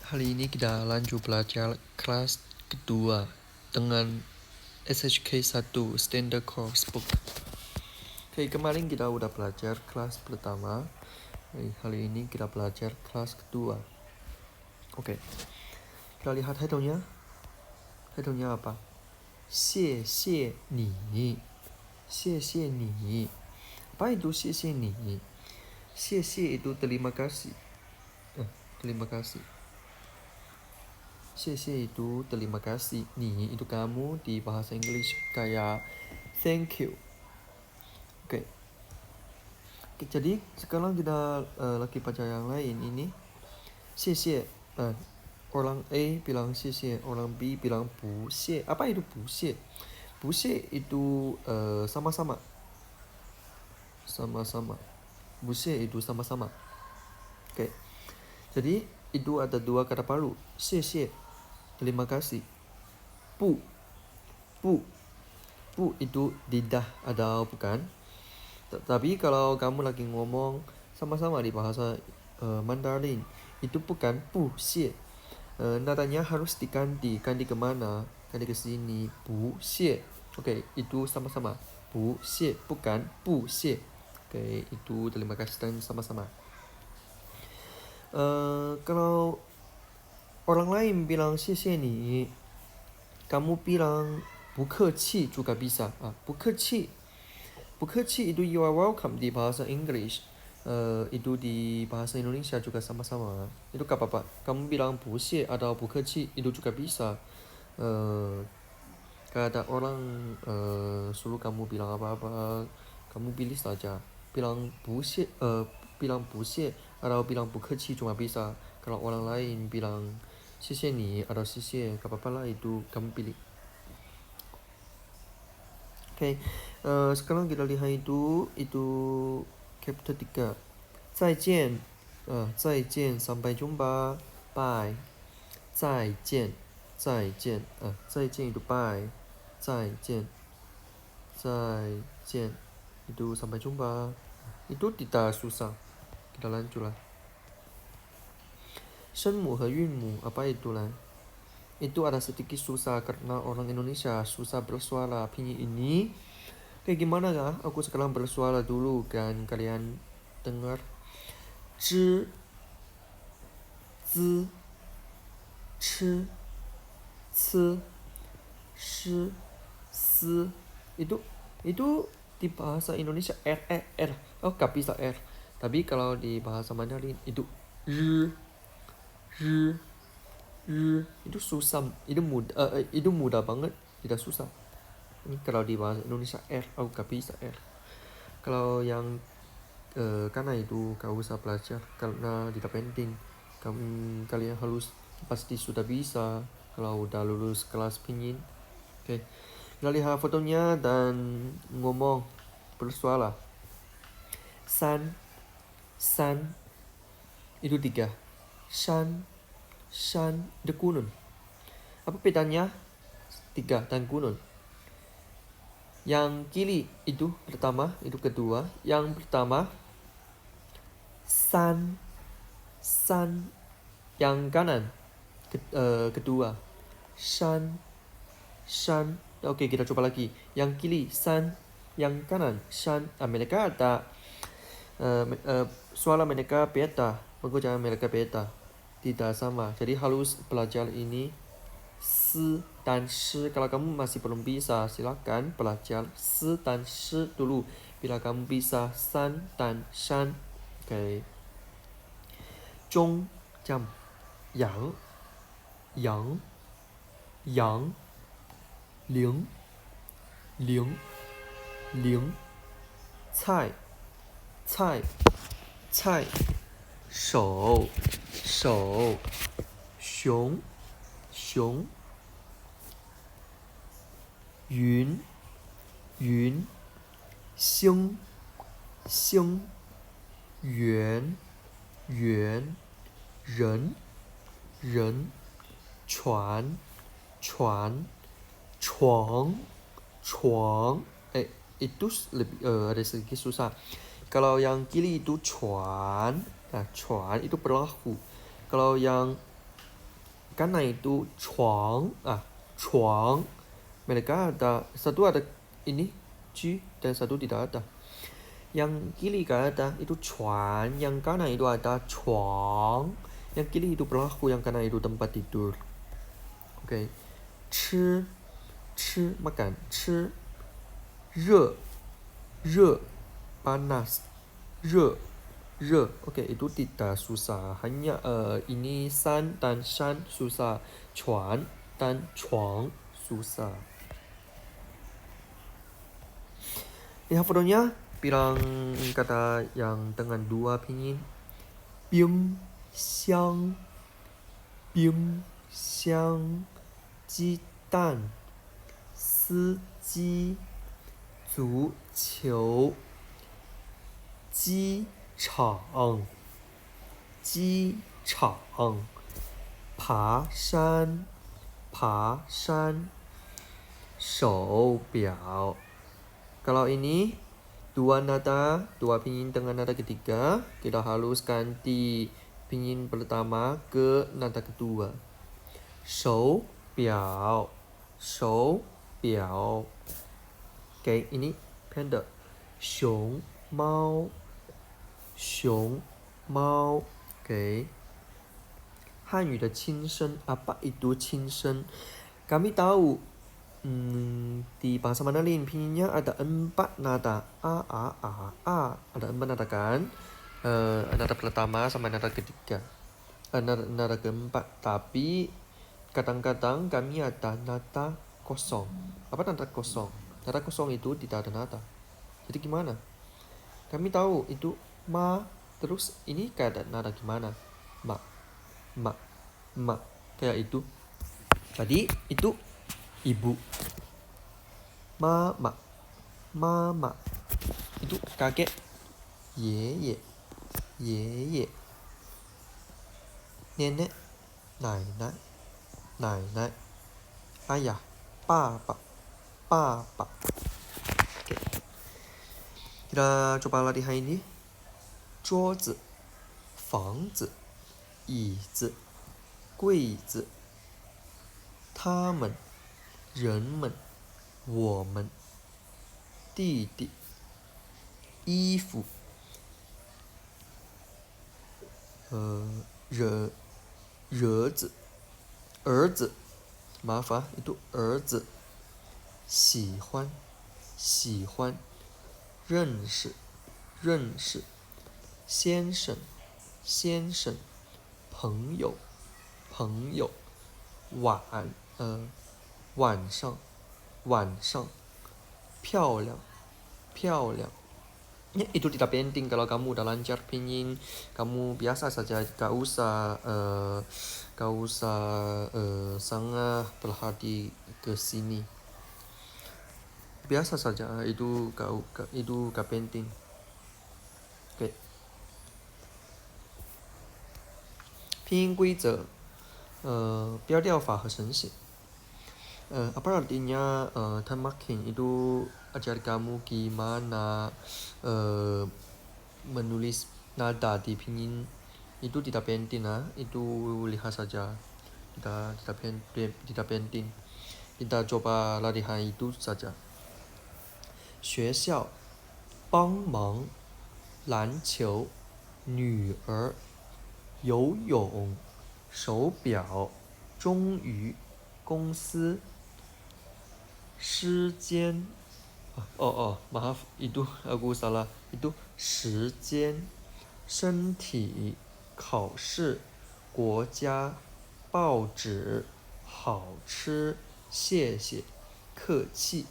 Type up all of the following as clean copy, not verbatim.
Hari ini kita lanjut belajar kelas kedua dengan SHK 1 Standard Course Book. Oke, kemarin kita udah belajar kelas pertama. Hari ini kita belajar kelas kedua. Oke, kita lihat title-nya. Title-nya apa? 谢谢你. 谢谢你. Apa itu 谢谢你? 谢谢 itu terima kasih. Terima kasih. 谢谢 itu terima kasih. Ni itu kamu di bahasa Inggris kayak thank you. Oke. Jadi sekarang kita lagi baca yang lain ini. 谢谢. Orang A bilang 谢谢, orang B bilang 不谢. Apa itu 不谢? 不谢 itu sama-sama. Sama-sama. 不谢 itu sama-sama. Oke. Jadi itu ada dua kata baru. 谢谢 terima kasih. 不 itu tidak ada bukan. Tapi kalau kamu lagi ngomong sama-sama di bahasa Mandarin, itu bukan 不谢. Nadanya harus diganti kemana? Ganti ke sini. 不谢. Oke, itu sama-sama. 不谢 bukan 不谢. Oke, itu terima kasih dan sama-sama. Kalau orang lain bilang 谢谢你, kamu bilang 不客气 juga bisa. 不客气 itu you are welcome di bahasa Inggris. Itu di bahasa Indonesia juga sama-sama. Itu gak apa-apa. Kamu bilang 不谢 atau 不客气 itu juga bisa. Kada orang suruh kamu bilang apa-apa, kamu pilih saja. Bilang 不谢 atau bilang 不客气 cuma bisa. Kalau orang lain bilang 谢谢你 atau 谢谢, gak apa-apa lah, itu kamu pilih. Oke, sekarang kita lihat itu chapter 3. 再见, 再见, sampai jumpa, bye. 再见, 再见 itu bye. 再见 itu sampai jumpa. Itu tidak susah. Kita lanjut lah. 声母和韵母 apa itu lah? Itu ada sedikit susah karena orang Indonesia susah bersuara pinyin ini. Kayak gimana ya? Aku sekarang bersuara dulu kan kalian dengar. 知 z 吃 c 诗 s. Itu di bahasa Indonesia r. Oh, gak bisa r. Tapi kalau di bahasa Mandarin itu r. Itu susah, itu mudah banget, tidak susah. Ini kalau di bahasa Indonesia R, aku gak bisa R. Kalau yang karena itu kau usah belajar karena tidak penting. Kalian harus pasti sudah bisa kalau udah lulus kelas pinyin. Oke. Kita lihat fotonya dan ngomong bersuara. San itu 3. Shan itu gunung. Apa bedanya 3 dan gunung? Yang kiri itu pertama, itu kedua. Yang pertama san. Yang kanan kedua shan. Oke, kita coba lagi. Yang kiri san, yang kanan shan. Mereka ada suara mereka beda, bacaan mereka beda, tidak sama. Jadi harus belajar ini s dan sh. Kalau kamu masih belum bisa, silakan belajar s dan sh dulu. Bila kamu bisa san dan shan. Oke. Zhong, jam. Yang. Ling. Cai. 手 熊 云 星 圆 人 船 床. Itu lebih ada sedikit susah. Kalau yang kiri itu cuan. Cuan itu perahu. Kalau yang Kana itu 床 床. Mereka ada satu ada ini G dan satu tidak ada. Yang kiri ada itu 船, yang kanan itu ada 床. Yang kiri itu pelaku, yang kanan itu tempat tidur. Oke. 吃 makan. 吃 热 panas. 热 Oke, itu tidak susah. Hanya ini san dan shan susah. 船 dan 床 susah. Lihat fotonya, bilang kata yang dengan dua pinyin. 冰箱 鸡蛋 司机 足球 机场 爬山 手表. Kalau ini dua nada, dua pinyin dengan nada ketiga, kita harus ganti pinyin pertama ke nada kedua. 手表 Oke, ini pendek. 熊猫 Oke. Hanyu的轻声, apa itu 轻声? Kami tahu di bahasa Mandarin pinginnya ada 4 nada. A, ada 4 nada kan? Nada pertama sama nada ketiga. Nada keempat. Tapi kadang-kadang kami ada nada kosong. Apa nada kosong? Nada kosong itu tidak ada nada. Jadi gimana? Kami tahu itu ma, terus ini kayak ada nada gimana? Ma. Kayak itu. Jadi itu ibu. Mama. Itu kakek. Ye. Nenek. Nai. Ayah. Papa. Oke. Kita coba latihan ini. 桌子 房子 椅子 柜子 他们 人们 我们 弟弟 衣服 儿子 maaf itu 儿子 喜欢 认识 先生 朋友 晚上 漂亮 itu tidak penting kalau kamu udah lancar pinyin, kamu biasa saja, gak usah sangat perhati ke sini, biasa saja, itu gak penting. Oke. 拼音规则标调法和绳写. Apa artinya temakin itu ajar kamu gimana menulis nada di pinyin, itu tidak penting itu lihat saja, tidak penting. Kita coba latihan itu saja. 学校帮忙篮球女儿游泳手表终于公司时间 maaf itu aku salah, itu 时间 身体考试国家报纸好吃谢谢客气.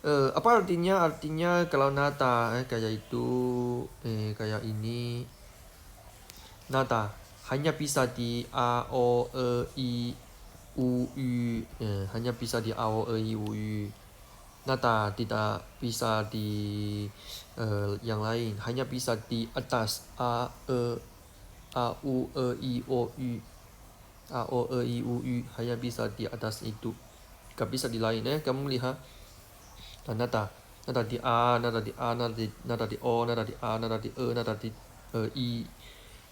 Apa artinya? Artinya kalau nada kayak itu, kayak ini, nada hanya bisa di a, o, e, i, u, ü, hanya bisa di a, o, e, i, u, ü. Nada tidak bisa di yang lain, hanya bisa di atas a, u, e, i, o, ü. A, o, e, i, u, ü hanya bisa di atas itu, gak bisa di lain. Kamu lihat nada di a, nada di o, nada di a, nada di e, nada di i,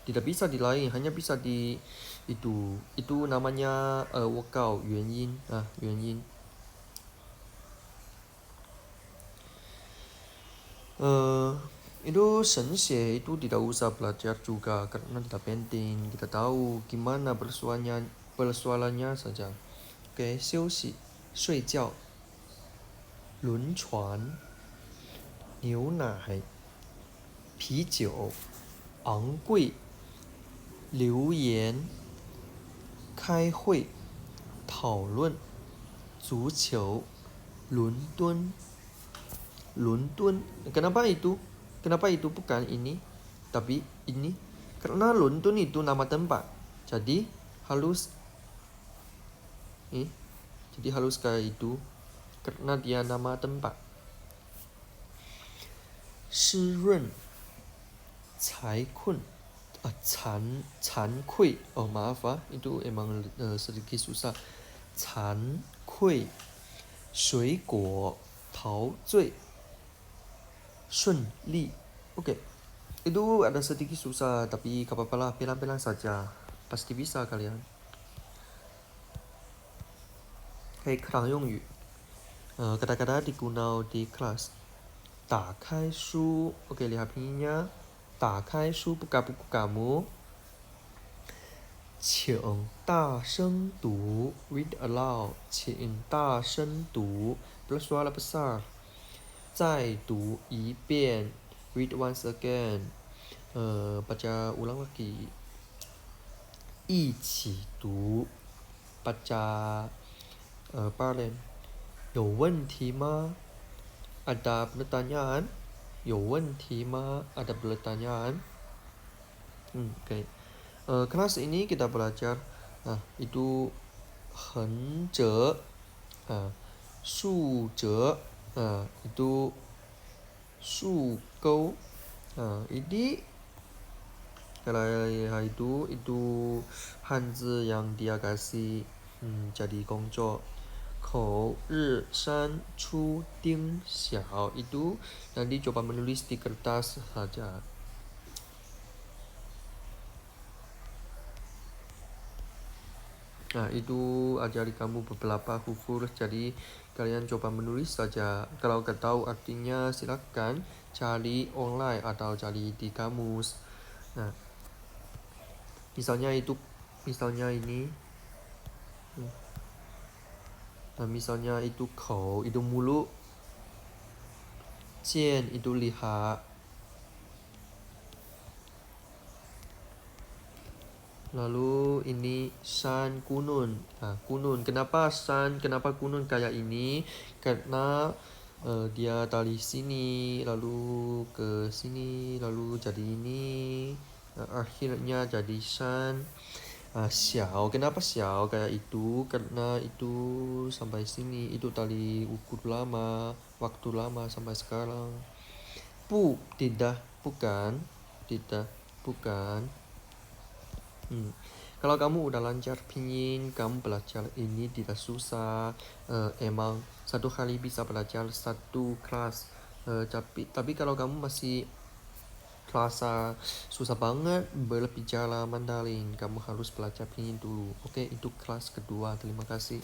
Tidak bisa di lain, hanya bisa di itu. Itu namanya workout, 原因啊，原因。Itu 神写 itu tidak usah belajar juga karena tidak penting. Kita tahu gimana persoalannya saja. Oke, 休息，睡觉，轮船，牛奶，啤酒，昂贵，留言，开会，讨论，足球，伦敦。London. Kenapa itu? Kenapa itu bukan ini, tapi ini? Karena London itu nama tempat. Jadi halus jadi halus kayak itu karena dia nama tempat. 湿润，财困，惭愧. Oh maaf itu emang sedikit susah. 惭愧，水果，陶醉。顺利. Oke. Itu ada sedikit susah tapi gak apa-apa lah, pelan-pelan saja. Pasti bisa kalian. Oke, 常用语. Kata-kata digunakan di kelas. 打开书. Oke, lihat pinginnya. 打开书 buka buku kamu. 请大声读 read aloud. 请大声读 bersuara besar. 再读一遍 read once again. Baca ulang lagi. 一起读 baca bareng. 有问题吗 ada pertanyaan. 有问题吗 ada pertanyaan. Oke. Kelas ini kita belajar itu 横折 竖折 itu 竖钩. Ini kalau itu Hanzi yang dia kasih jadi kongco. 口日山出丁小 itu nanti coba menulis di kertas saja. Nah, itu ajari kamu beberapa huruf, jadi kalian coba menulis saja. Kalau nggak tahu artinya silakan cari online atau cari di kamus. Nah, misalnya ini. Nah, misalnya itu kou itu mulut, jian itu lihat. Lalu ini shan gunung. Gunung. Kenapa shan? Kenapa gunung kayak ini? Karena dia dari sini lalu ke sini lalu jadi ini. Akhirnya jadi shan. Xiao. Kenapa xiao kayak itu? Karena itu sampai sini. Itu tali ukur lama, waktu lama sampai sekarang. Bu, tidak, bukan. Tidak, bukan. Kalau kamu udah lancar pinyin, kamu belajar ini tidak susah. Emang satu kali bisa belajar satu kelas. Tapi kalau kamu masih kerasa susah banget berbicara Mandarin, kamu harus belajar pinyin dulu. Oke, itu kelas kedua. Terima kasih.